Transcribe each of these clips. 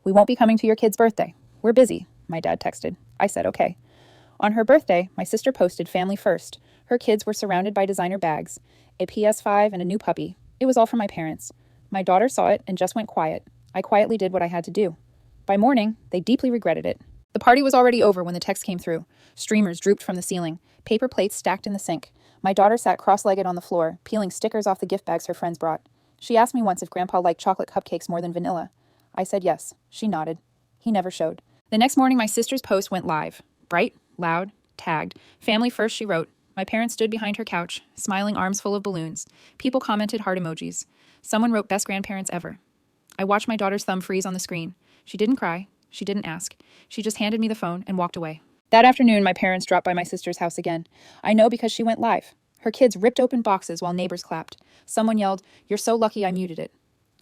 We won't be coming to your kid's birthday. We're busy, my dad texted. I said okay. On her birthday, my sister posted family first. Her kids were surrounded by designer bags, a PS5 and a new puppy. It was all from my parents. My daughter saw it and just went quiet. I quietly did what I had to do. By morning, they deeply regretted it. The party was already over when the text came through. Streamers drooped from the ceiling, paper plates stacked in the sink. My daughter sat cross-legged on the floor, peeling stickers off the gift bags her friends brought. She asked me once if Grandpa liked chocolate cupcakes more than vanilla. I said yes. She nodded. He never showed. The next morning, my sister's post went live. Bright, loud, tagged. Family first, she wrote. My parents stood behind her couch, smiling, arms full of balloons. People commented heart emojis. Someone wrote best grandparents ever. I watched my daughter's thumb freeze on the screen. She didn't cry. She didn't ask. She just handed me the phone and walked away. That afternoon, my parents dropped by my sister's house again. I know because she went live. Her kids ripped open boxes while neighbors clapped. Someone yelled, "You're so lucky I muted it."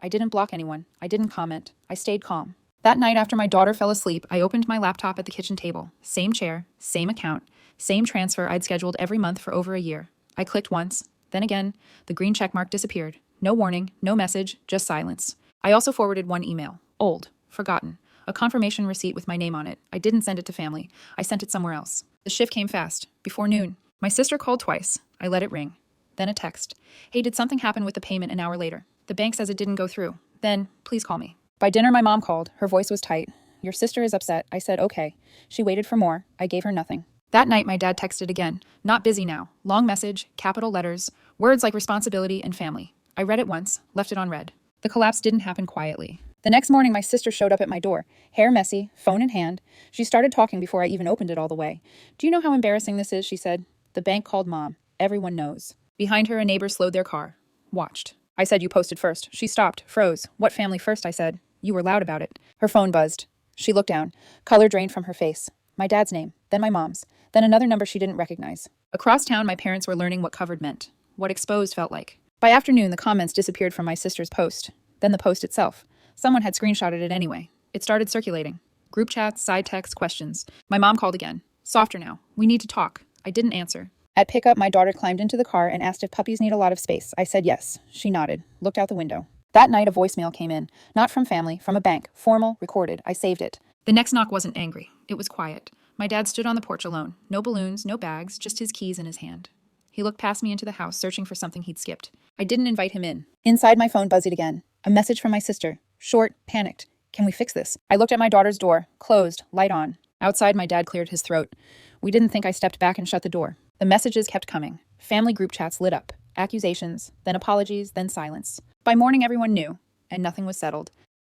I didn't block anyone. I didn't comment. I stayed calm. That night after my daughter fell asleep, I opened my laptop at the kitchen table. Same chair, same account, same transfer I'd scheduled every month for over a year. I clicked once, then again. The green check mark disappeared. No warning, no message, just silence. I also forwarded one email. Old, forgotten. A confirmation receipt with my name on it. I didn't send it to family. I sent it somewhere else. The shift came fast. Before noon. My sister called twice. I let it ring. Then a text. Hey, did something happen with the payment an hour later? The bank says it didn't go through. Then, please call me. By dinner, my mom called. Her voice was tight. Your sister is upset. I said, okay. She waited for more. I gave her nothing. That night, my dad texted again. Not busy now. Long message, capital letters, words like responsibility and family. I read it once, left it on read. The collapse didn't happen quietly. The next morning, my sister showed up at my door, hair messy, phone in hand. She started talking before I even opened it all the way. Do you know how embarrassing this is, she said. The bank called Mom. Everyone knows. Behind her, a neighbor slowed their car. Watched. I said, you posted first. She stopped, froze. What family first, I said. You were loud about it. Her phone buzzed. She looked down. Color drained from her face. My dad's name, then my mom's, then another number she didn't recognize. Across town, my parents were learning what covered meant, what exposed felt like. By afternoon, the comments disappeared from my sister's post, then the post itself. Someone had screenshotted it anyway. It started circulating. Group chats, side texts, questions. My mom called again. Softer now. We need to talk. I didn't answer. At pickup, my daughter climbed into the car and asked if puppies need a lot of space. I said yes. She nodded, looked out the window. That night, a voicemail came in. Not from family, from a bank. Formal, recorded. I saved it. The next knock wasn't angry. It was quiet. My dad stood on the porch alone. No balloons, no bags, just his keys in his hand. He looked past me into the house, searching for something he'd skipped. I didn't invite him in. Inside, my phone buzzed again. A message from my sister. Short, panicked. Can we fix this? I looked at my daughter's door. Closed, light on. Outside, my dad cleared his throat. We didn't think I stepped back and shut the door. The messages kept coming. Family group chats lit up. Accusations, then apologies, then silence. By morning, everyone knew, and nothing was settled.